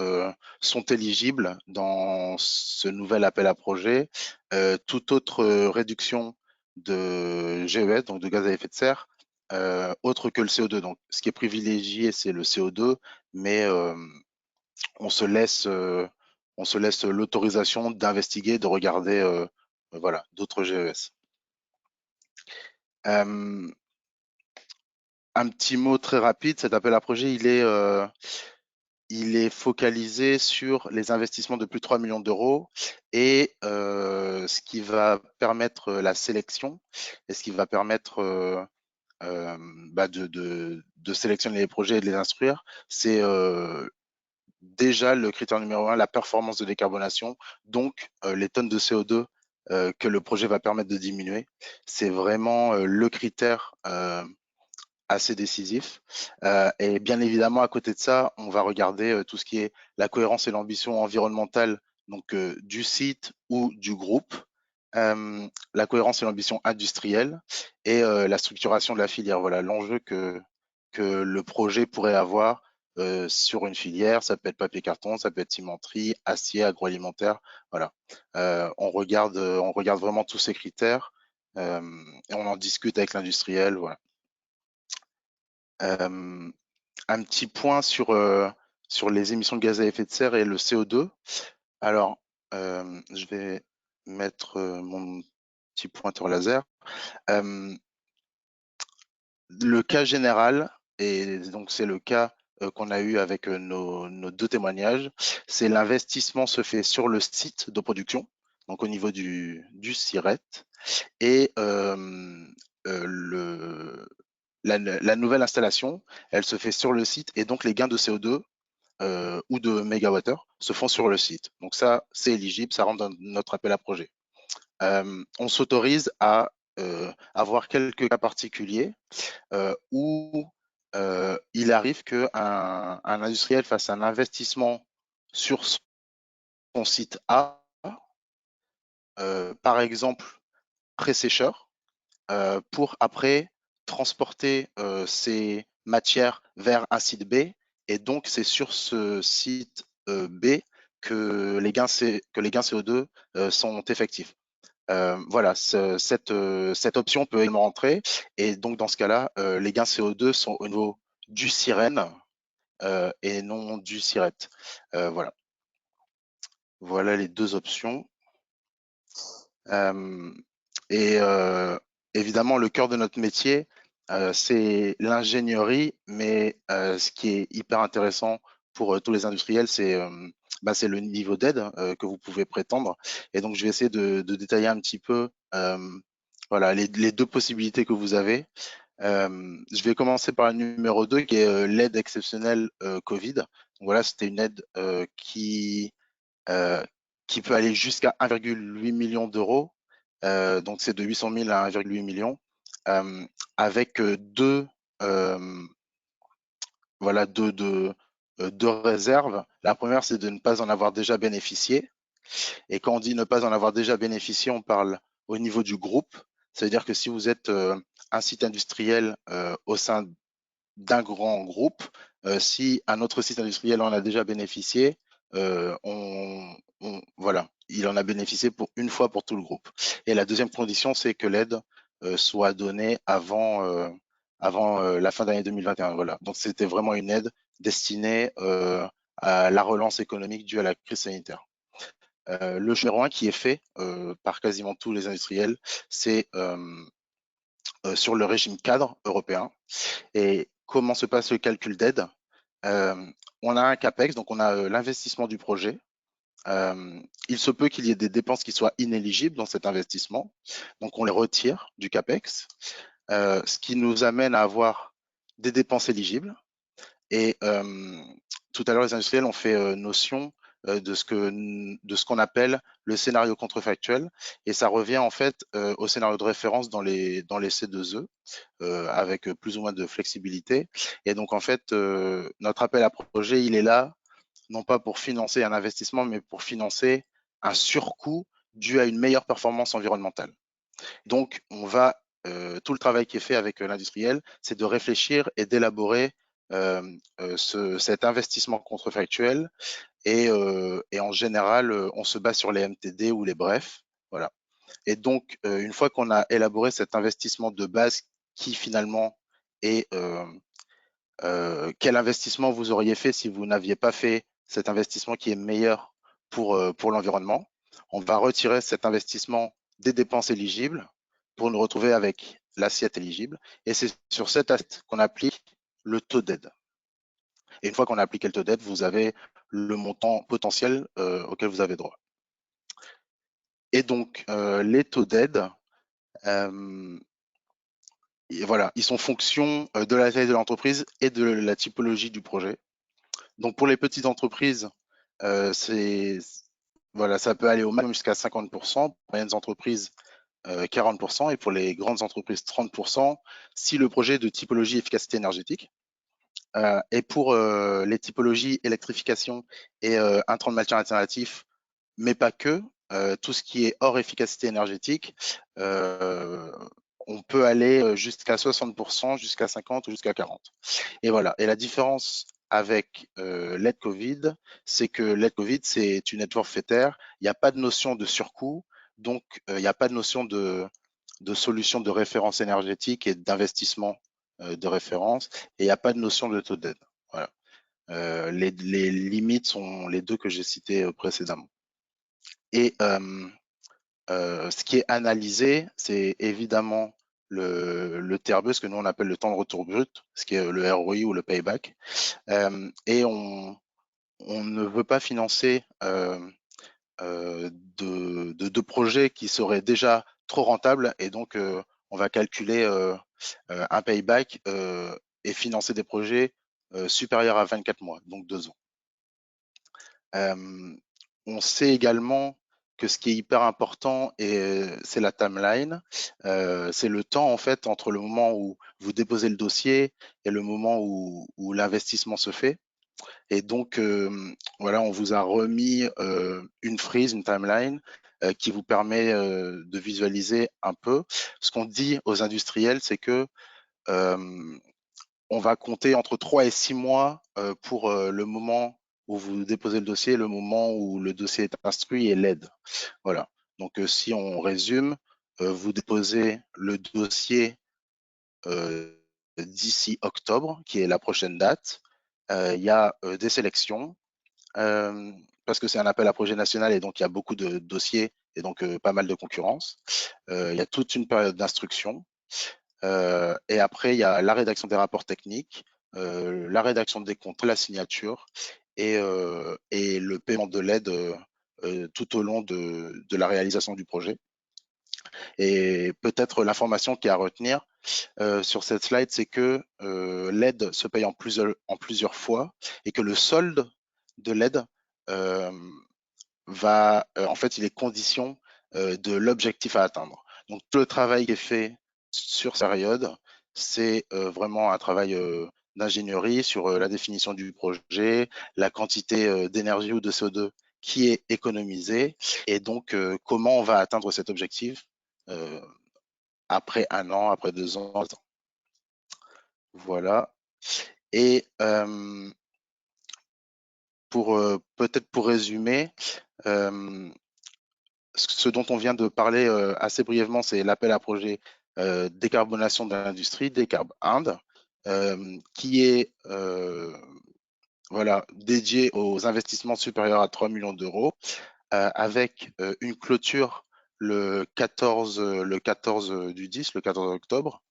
sont éligibles dans ce nouvel appel à projet toute autre réduction de GES, donc de gaz à effet de serre, autre que le CO2. Donc ce qui est privilégié, c'est le CO2, mais on se laisse l'autorisation d'investiguer, de regarder voilà, d'autres GES. Un petit mot très rapide, cet appel à projet, il est focalisé sur les investissements de plus de 3 millions d'euros et ce qui va permettre la sélection et ce qui va permettre de sélectionner les projets et de les instruire, c'est déjà le critère numéro 1, la performance de décarbonation, donc les tonnes de CO2 que le projet va permettre de diminuer. C'est vraiment le critère assez décisif. Et bien évidemment, à côté de ça, on va regarder tout ce qui est la cohérence et l'ambition environnementale donc, du site ou du groupe, la cohérence et l'ambition industrielle et la structuration de la filière. Voilà l'enjeu que le projet pourrait avoir sur une filière. Ça peut être papier-carton, ça peut être cimenterie, acier, agroalimentaire. Voilà. On regarde vraiment tous ces critères et on en discute avec l'industriel. Voilà. Un petit point sur les émissions de gaz à effet de serre et le CO2. Alors, je vais mettre mon petit pointeur laser. Le cas général, et donc c'est le cas qu'on a eu avec nos deux témoignages, c'est l'investissement se fait sur le site de production, donc au niveau du SIRET, et la nouvelle installation, elle se fait sur le site et donc les gains de CO2 ou de mégawattheure se font sur le site. Donc ça, c'est éligible, ça rentre dans notre appel à projet. On s'autorise à avoir quelques cas particuliers où il arrive qu'un industriel fasse un investissement sur son site A, par exemple pré-sécheur, pour après transporter ces matières vers un site B Et donc, c'est sur ce site B que les gains CO2 sont effectifs. Voilà, cette option peut également rentrer. Et donc, dans ce cas-là, les gains CO2 sont au niveau du sirène et non du SIRET. Voilà. Voilà les deux options. Et évidemment, le cœur de notre métier, c'est l'ingénierie, mais ce qui est hyper intéressant pour tous les industriels, c'est le niveau d'aide que vous pouvez prétendre. Et donc, je vais essayer de détailler un petit peu voilà, les deux possibilités que vous avez. Je vais commencer par le numéro 2, qui est l'aide exceptionnelle Covid. Donc, voilà, c'était une aide euh, qui peut aller jusqu'à 1,8 million d'euros. Donc, c'est de 800 000 à 1,8 million, avec voilà, deux réserves. La première, c'est de ne pas en avoir déjà bénéficié. Et quand on dit ne pas en avoir déjà bénéficié, on parle au niveau du groupe. Ça veut dire que si vous êtes un site industriel au sein d'un grand groupe, si un autre site industriel en a déjà bénéficié, voilà, il en a bénéficié pour une fois pour tout le groupe. Et la deuxième condition, c'est que l'aide soit donnée avant la fin d'année 2021. Voilà. Donc c'était vraiment une aide destinée à la relance économique due à la crise sanitaire. Le numéro 1 qui est fait par quasiment tous les industriels, c'est sur le régime cadre européen. Et comment se passe le calcul d'aide? On a un CAPEX, donc on a l'investissement du projet. Il se peut qu'il y ait des dépenses qui soient inéligibles dans cet investissement, donc on les retire du CAPEX, ce qui nous amène à avoir des dépenses éligibles. Et tout à l'heure, les industriels ont fait notion de ce qu'on appelle le scénario contrefactuel, et ça revient en fait au scénario de référence dans les C2E, avec plus ou moins de flexibilité. Et donc en fait, notre appel à projet, il est là non pas pour financer un investissement, mais pour financer un surcoût dû à une meilleure performance environnementale. Donc, tout le travail qui est fait avec l'industriel, c'est de réfléchir et d'élaborer cet investissement contrefactuel. Et en général, on se base sur les MTD ou les brefs. Voilà. Et donc, une fois qu'on a élaboré cet investissement de base qui finalement est quel investissement vous auriez fait si vous n'aviez pas fait cet investissement qui est meilleur pour l'environnement. On va retirer cet investissement des dépenses éligibles pour nous retrouver avec l'assiette éligible. Et c'est sur cet assiette qu'on applique le taux d'aide. Et une fois qu'on a appliqué le taux d'aide, vous avez le montant potentiel auquel vous avez droit. Et donc, les taux d'aide, voilà, ils sont fonction de la taille de l'entreprise et de la typologie du projet. Donc pour les petites entreprises, voilà, ça peut aller au maximum jusqu'à 50%, pour moyennes entreprises 40%, et pour les grandes entreprises 30%, si le projet est de typologie efficacité énergétique. Et pour les typologies électrification et intrants de matière alternatif, mais pas que, tout ce qui est hors efficacité énergétique, on peut aller jusqu'à 60%, jusqu'à 50% ou jusqu'à 40%. Et voilà. Et la différence avec l'aide Covid, c'est que l'aide Covid, c'est une aide forfaitaire. Il n'y a pas de notion de surcoût, donc il n'y a pas de notion de solution de référence énergétique et d'investissement de référence, et il n'y a pas de notion de taux d'aide. Voilà. Les limites sont les deux que j'ai citées précédemment. Et ce qui est analysé, c'est évidemment le TRB, ce que nous on appelle le temps de retour brut, ce qui est le ROI ou le payback. Et on ne veut pas financer de projets qui seraient déjà trop rentables, et donc on va calculer un payback et financer des projets supérieurs à 24 mois, donc 2 ans. On sait également que ce qui est hyper important, c'est la timeline. C'est le temps en fait entre le moment où vous déposez le dossier et le moment où l'investissement se fait. Et donc voilà, on vous a remis une frise, une timeline qui vous permet de visualiser un peu. Ce qu'on dit aux industriels, c'est que on va compter entre 3 et 6 mois pour le moment où vous déposez le dossier, le moment où le dossier est instruit et l'aide. Voilà. Donc, si on résume, vous déposez le dossier d'ici octobre, qui est la prochaine date. Il y a des sélections, parce que c'est un appel à projet national et donc il y a beaucoup de dossiers et donc pas mal de concurrence. Il y a toute une période d'instruction. Et après, il y a la rédaction des rapports techniques, la rédaction des comptes, la signature et le paiement de l'aide tout au long de la réalisation du projet. Et peut-être l'information qui est à retenir sur cette slide, c'est que l'aide se paye en plusieurs fois et que le solde de l'aide en fait, il est condition de l'objectif à atteindre. Donc, tout le travail qui est fait sur cette période, c'est vraiment un travail d'ingénierie sur la définition du projet, la quantité d'énergie ou de CO2 qui est économisée, et donc comment on va atteindre cet objectif après 1 an, après 2 ans, 3 ans. Voilà. Et peut-être pour résumer, ce dont on vient de parler assez brièvement, c'est l'appel à projet décarbonation de l'industrie, Décarb Inde, qui est voilà, dédié aux investissements supérieurs à 3 millions d'euros, avec une clôture le 14 du 10, le 14 octobre.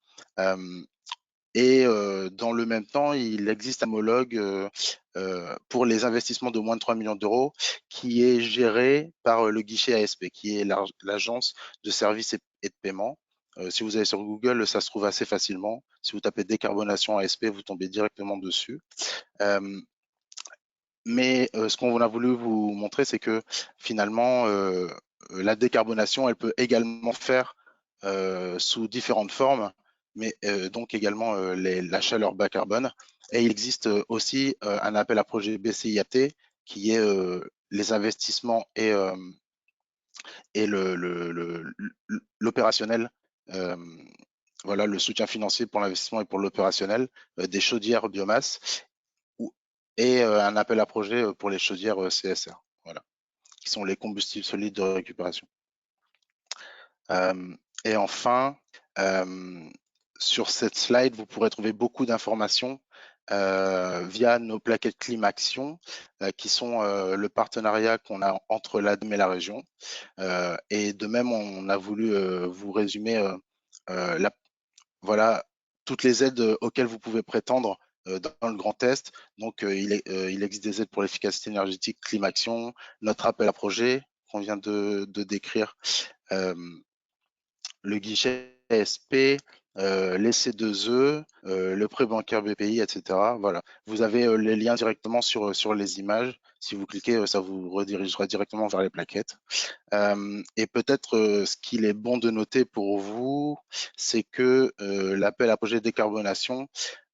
Et dans le même temps, il existe un homologue pour les investissements de moins de 3 millions d'euros qui est géré par le guichet ASP, qui est l'agence de services et de paiement. Si vous allez sur Google, ça se trouve assez facilement. Si vous tapez décarbonation ASP, vous tombez directement dessus. Mais ce qu'on a voulu vous montrer, c'est que finalement, la décarbonation, elle peut également faire sous différentes formes, mais donc également la chaleur bas carbone. Et il existe aussi un appel à projet BCIAT qui est les investissements et l'opérationnel, voilà, le soutien financier pour l'investissement et pour l'opérationnel des chaudières biomasse, et un appel à projet pour les chaudières CSR, voilà, qui sont les combustibles solides de récupération. Et enfin, sur cette slide, vous pourrez trouver beaucoup d'informations via nos plaquettes Climaction, qui sont le partenariat qu'on a entre l'ADEME et la région. Et de même, on a voulu vous résumer voilà, toutes les aides auxquelles vous pouvez prétendre dans le Grand Est. Donc, il existe des aides pour l'efficacité énergétique, Climaction, notre appel à projet qu'on vient de décrire, le guichet ASP, les C2E, le prêt bancaire BPI, etc. Voilà. Vous avez les liens directement sur les images. Si vous cliquez, ça vous redirigera directement vers les plaquettes. Et peut-être ce qu'il est bon de noter pour vous, c'est que l'appel à projet de décarbonation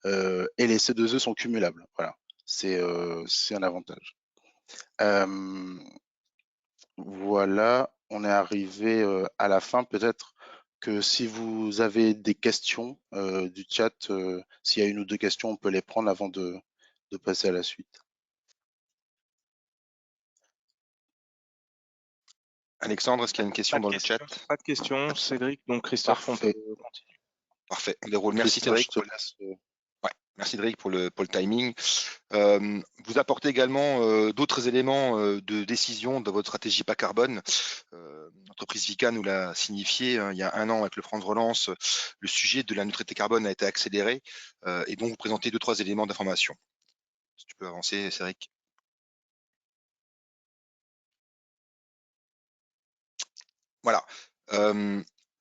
et les C2E sont cumulables. Voilà, c'est un avantage. Voilà, on est arrivé à la fin. Peut-être que si vous avez des questions du chat, s'il y a 1 ou 2 questions, on peut les prendre avant de passer à la suite. Alexandre, est-ce qu'il y a une question dans le chat? Pas de questions, Cédric. Donc Christophe, on peut continuer. Parfait, on déroule. Merci Cédric. Ouais, merci Cédric pour le timing. Vous apportez également d'autres éléments de décision de votre stratégie bas carbone. L'entreprise Vicat nous l'a signifié il y a 1 an avec le plan de relance. Le sujet de la neutralité carbone a été accéléré et donc vous présentez 2-3 éléments d'information. Si tu peux avancer, Cédric. Voilà.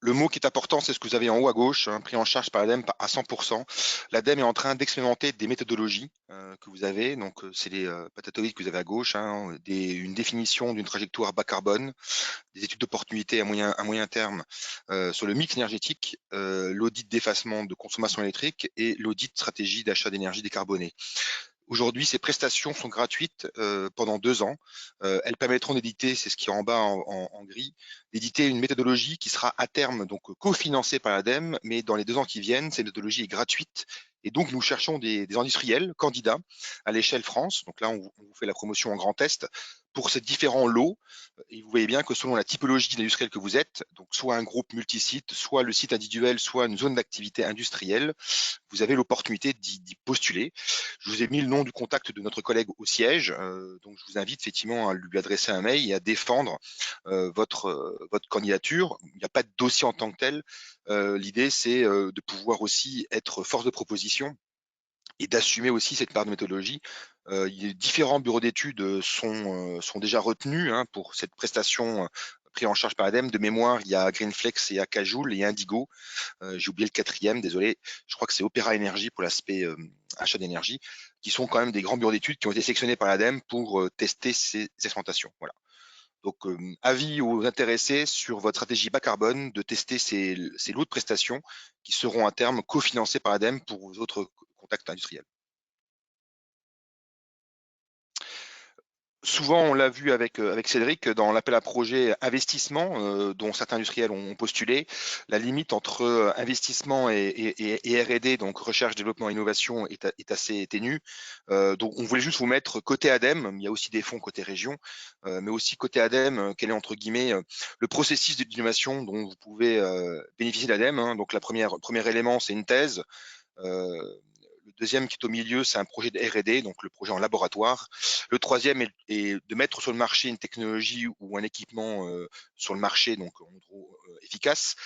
Le mot qui est important, c'est ce que vous avez en haut à gauche, pris en charge par l'ADEME à 100%. L'ADEME est en train d'expérimenter des méthodologies que vous avez. Donc, c'est les patatoïdes que vous avez à gauche, une définition d'une trajectoire bas carbone, des études d'opportunité à moyen terme sur le mix énergétique, l'audit d'effacement de consommation électrique et l'audit stratégie d'achat d'énergie décarbonée. Aujourd'hui, ces prestations sont gratuites pendant 2 ans. Elles permettront d'éditer, c'est ce qui est en bas en gris, d'éditer une méthodologie qui sera à terme donc cofinancée par l'ADEME, mais dans les 2 ans qui viennent, cette méthodologie est gratuite Et donc, nous cherchons des industriels candidats à l'échelle France. Donc là, on vous fait la promotion en Grand Est pour ces différents lots. Et vous voyez bien que selon la typologie d'industriel que vous êtes, donc soit un groupe multisite, soit le site individuel, soit une zone d'activité industrielle, vous avez l'opportunité d'y postuler. Je vous ai mis le nom du contact de notre collègue au siège, donc je vous invite effectivement à lui adresser un mail et à défendre votre candidature. Il n'y a pas de dossier en tant que tel. L'idée, c'est de pouvoir aussi être force de proposition et d'assumer aussi cette part de méthodologie. Différents bureaux d'études sont déjà retenus pour cette prestation prise en charge par l'ADEME. De mémoire, il y a Greenflex et Akajoule et Indigo. J'ai oublié le quatrième, désolé. Je crois que c'est Opéra Énergie pour l'aspect achat d'énergie, qui sont quand même des grands bureaux d'études qui ont été sélectionnés par l'ADEME pour tester ces expérimentations. Voilà. Donc, avis aux intéressés sur votre stratégie bas carbone de tester ces lots de prestations qui seront à terme cofinancés par l'ADEME pour vos autres contacts industriels. Souvent, on l'a vu avec Cédric dans l'appel à projet investissement dont certains industriels ont postulé. La limite entre investissement et R&D, donc recherche, développement, innovation, est assez ténue. Donc, on voulait juste vous mettre côté ADEME. Il y a aussi des fonds côté région, mais aussi côté ADEME, quel est entre guillemets le processus d'innovation dont vous pouvez bénéficier d'ADEME. Donc, premier élément, c'est une thèse. Le deuxième qui est au milieu, c'est un projet de R&D, donc le projet en laboratoire. Le troisième est de mettre sur le marché une technologie ou un équipement sur le marché, donc en gros efficace.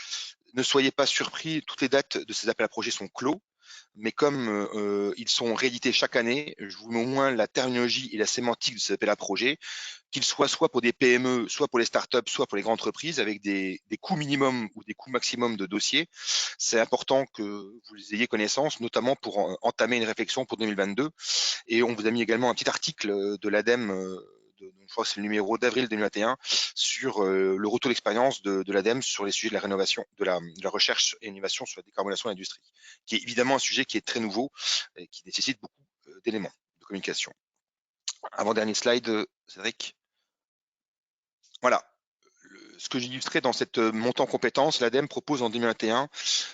Ne soyez pas surpris, toutes les dates de ces appels à projets sont clos, mais comme ils sont réédités chaque année, je vous mets au moins la terminologie et la sémantique de ces appels à projets, qu'ils soient soit pour des PME, soit pour les startups, soit pour les grandes entreprises, avec des coûts minimums ou des coûts maximums de dossiers. C'est important que vous ayez connaissance, notamment pour entamer une réflexion pour 2022. Et on vous a mis également un petit article de l'ADEME, je crois que c'est le numéro d'avril 2021, sur le retour d'expérience de l'ADEME sur les sujets de la rénovation, de la recherche et innovation sur la décarbonation de l'industrie, qui est évidemment un sujet qui est très nouveau et qui nécessite beaucoup d'éléments de communication. Avant-dernier slide, Cédric. Voilà. Ce que j'illustrais dans cette montée en compétences, l'ADEME propose en 2021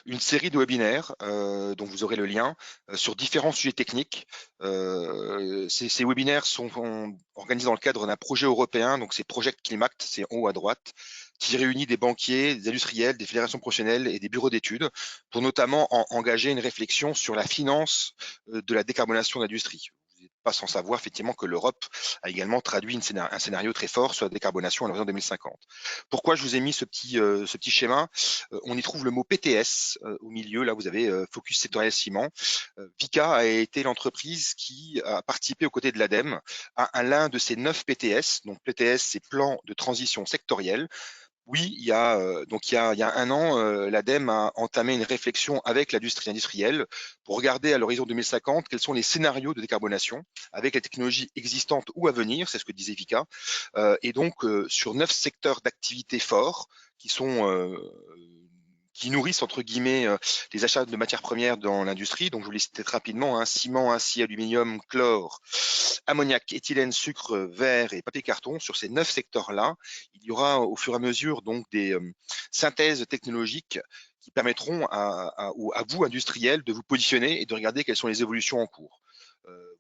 une série de webinaires dont vous aurez le lien sur différents sujets techniques. Ces webinaires sont organisés dans le cadre d'un projet européen, donc c'est Project Climact, c'est en haut à droite, qui réunit des banquiers, des industriels, des fédérations professionnelles et des bureaux d'études pour notamment engager une réflexion sur la finance de la décarbonation de l'industrie. Vous n'êtes pas sans savoir effectivement que l'Europe a également traduit un scénario très fort sur la décarbonation à l'horizon 2050. Pourquoi je vous ai mis ce petit schéma? On y trouve le mot PTS au milieu. Là, vous avez Focus Sectoriel Ciment. Vicat a été l'entreprise qui a participé aux côtés de l'ADEME à l'un de ces 9 PTS. Donc, PTS, c'est plan de transition sectorielle. Oui, il y a un an, l'ADEME a entamé une réflexion avec l'industrie industrielle pour regarder à l'horizon 2050 quels sont les scénarios de décarbonation avec les technologies existantes ou à venir, c'est ce que disait Vika, et donc sur 9 secteurs d'activité forts qui nourrissent entre guillemets les achats de matières premières dans l'industrie. Donc je vous les cite rapidement, ciment, acier, aluminium, chlore, ammoniac, éthylène, sucre, verre et papier carton. Sur ces 9 secteurs-là, il y aura au fur et à mesure donc des synthèses technologiques qui permettront à vous, industriels, de vous positionner et de regarder quelles sont les évolutions en cours.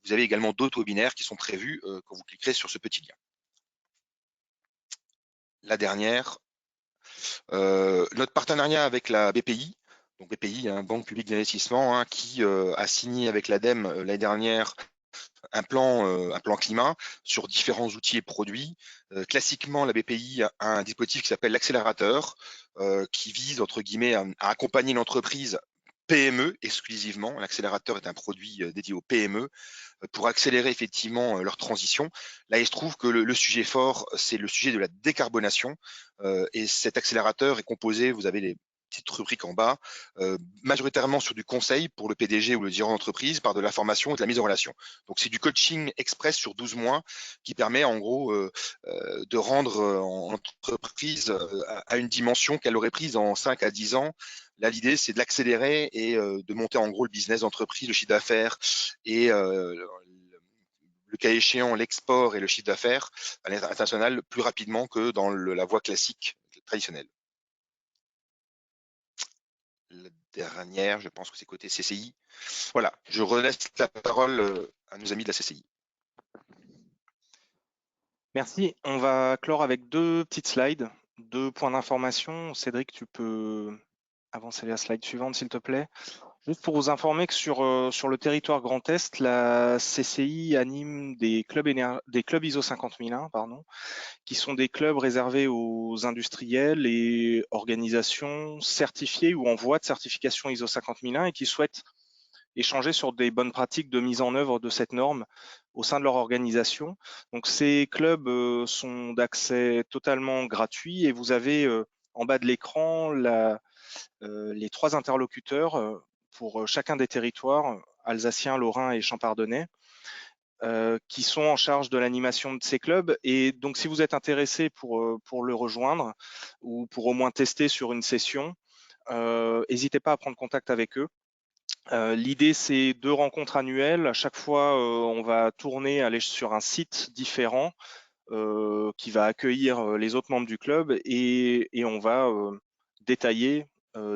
Vous avez également d'autres webinaires qui sont prévus quand vous cliquerez sur ce petit lien. La dernière, notre partenariat avec la BPI, donc BPI, Banque publique d'investissement, qui a signé avec l'ADEME l'année dernière un plan climat sur différents outils et produits. Classiquement, la BPI a un dispositif qui s'appelle l'accélérateur, qui vise, entre guillemets, à accompagner l'entreprise PME exclusivement. L'accélérateur est un produit dédié aux PME pour accélérer effectivement leur transition. Là, il se trouve que le sujet fort, c'est le sujet de la décarbonation. Et cet accélérateur est composé, vous avez les petites rubriques en bas, majoritairement sur du conseil pour le PDG ou le dirigeant d'entreprise, par de la formation et de la mise en relation. Donc, c'est du coaching express sur 12 mois qui permet en gros de rendre l'entreprise à une dimension qu'elle aurait prise en 5 à 10 ans. Là, l'idée, c'est de l'accélérer et de monter en gros le business d'entreprise, le chiffre d'affaires et le cas échéant, l'export et le chiffre d'affaires à l'international plus rapidement que dans la voie classique traditionnelle. La dernière, je pense que c'est côté CCI. Voilà, je relaisse la parole à nos amis de la CCI. Merci. On va clore avec 2 petites slides, 2 points d'information. Cédric, tu peux avancer la slide suivante, s'il te plaît. Juste pour vous informer que sur le territoire Grand Est, la CCI anime des clubs ISO 50001, qui sont des clubs réservés aux industriels et organisations certifiées ou en voie de certification ISO 50001 et qui souhaitent échanger sur des bonnes pratiques de mise en œuvre de cette norme au sein de leur organisation. Donc ces clubs sont d'accès totalement gratuit et vous avez en bas de l'écran les 3 interlocuteurs pour chacun des territoires, alsaciens, lorrains et champardonnais, qui sont en charge de l'animation de ces clubs. Et donc si vous êtes intéressé pour le rejoindre ou pour au moins tester sur une session, n'hésitez pas à prendre contact avec eux. L'idée, c'est 2 rencontres annuelles. À chaque fois, on va tourner, aller sur un site différent qui va accueillir les autres membres du club et on va détailler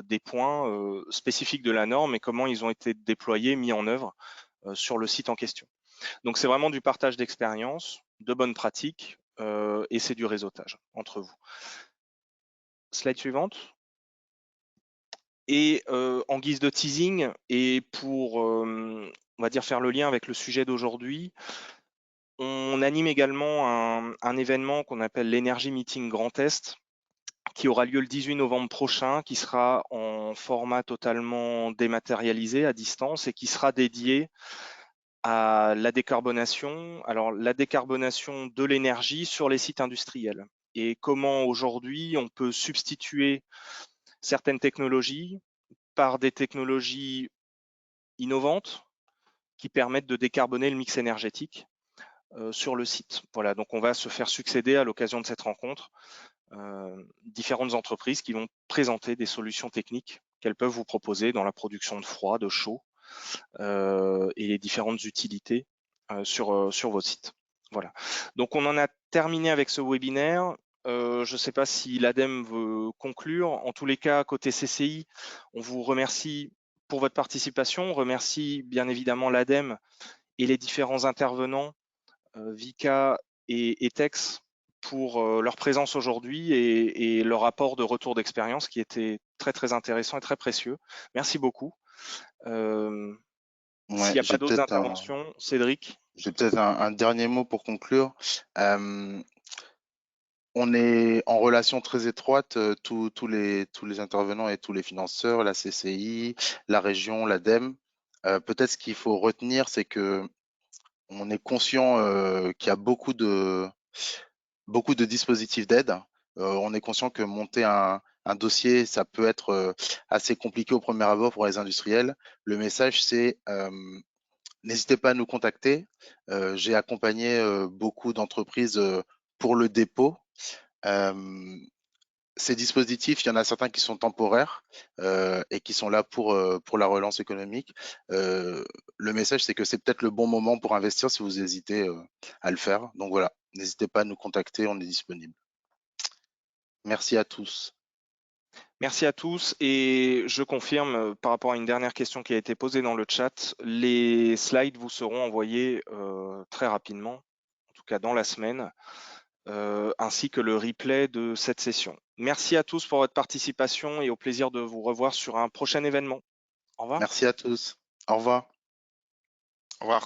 des points spécifiques de la norme et comment ils ont été déployés, mis en œuvre sur le site en question. Donc, c'est vraiment du partage d'expérience, de bonnes pratiques et c'est du réseautage entre vous. Slide suivante. Et en guise de teasing et pour, on va dire, faire le lien avec le sujet d'aujourd'hui, on anime également un événement qu'on appelle l'Energy Meeting Grand Est, qui aura lieu le 18 novembre prochain, qui sera en format totalement dématérialisé à distance et qui sera dédié à la décarbonation. Alors, la décarbonation de l'énergie sur les sites industriels et comment aujourd'hui on peut substituer certaines technologies par des technologies innovantes qui permettent de décarboner le mix énergétique sur le site. Voilà, donc on va se faire succéder à l'occasion de cette rencontre différentes entreprises qui vont présenter des solutions techniques qu'elles peuvent vous proposer dans la production de froid, de chaud et les différentes utilités sur vos sites. Voilà. Donc on en a terminé avec ce webinaire. Je ne sais pas si l'ADEME veut conclure. En tous les cas, côté CCI, on vous remercie pour votre participation. On remercie bien évidemment l'ADEME et les différents intervenants, Vika et ETEX, pour leur présence aujourd'hui et leur apport de retour d'expérience qui était très très intéressant et très précieux. Merci beaucoup. S'il n'y a pas d'autres interventions, Cédric. J'ai peut-être un dernier mot pour conclure. On est en relation très étroite, tous les intervenants et tous les financeurs, la CCI, la région, l'ADEME. Peut-être ce qu'il faut retenir, c'est que on est conscient qu'il y a beaucoup de dispositifs d'aide. On est conscient que monter un dossier, ça peut être assez compliqué au premier abord pour les industriels. Le message, c'est n'hésitez pas à nous contacter. J'ai accompagné beaucoup d'entreprises pour le dépôt. Ces dispositifs, il y en a certains qui sont temporaires et qui sont là pour la relance économique. Le message, c'est que c'est peut-être le bon moment pour investir si vous hésitez à le faire. Donc voilà, n'hésitez pas à nous contacter, on est disponible. Merci à tous. Merci à tous et je confirme par rapport à une dernière question qui a été posée dans le chat, les slides vous seront envoyés très rapidement, en tout cas dans la semaine, ainsi que le replay de cette session. Merci à tous pour votre participation et au plaisir de vous revoir sur un prochain événement. Au revoir. Merci à tous. Au revoir. Au revoir.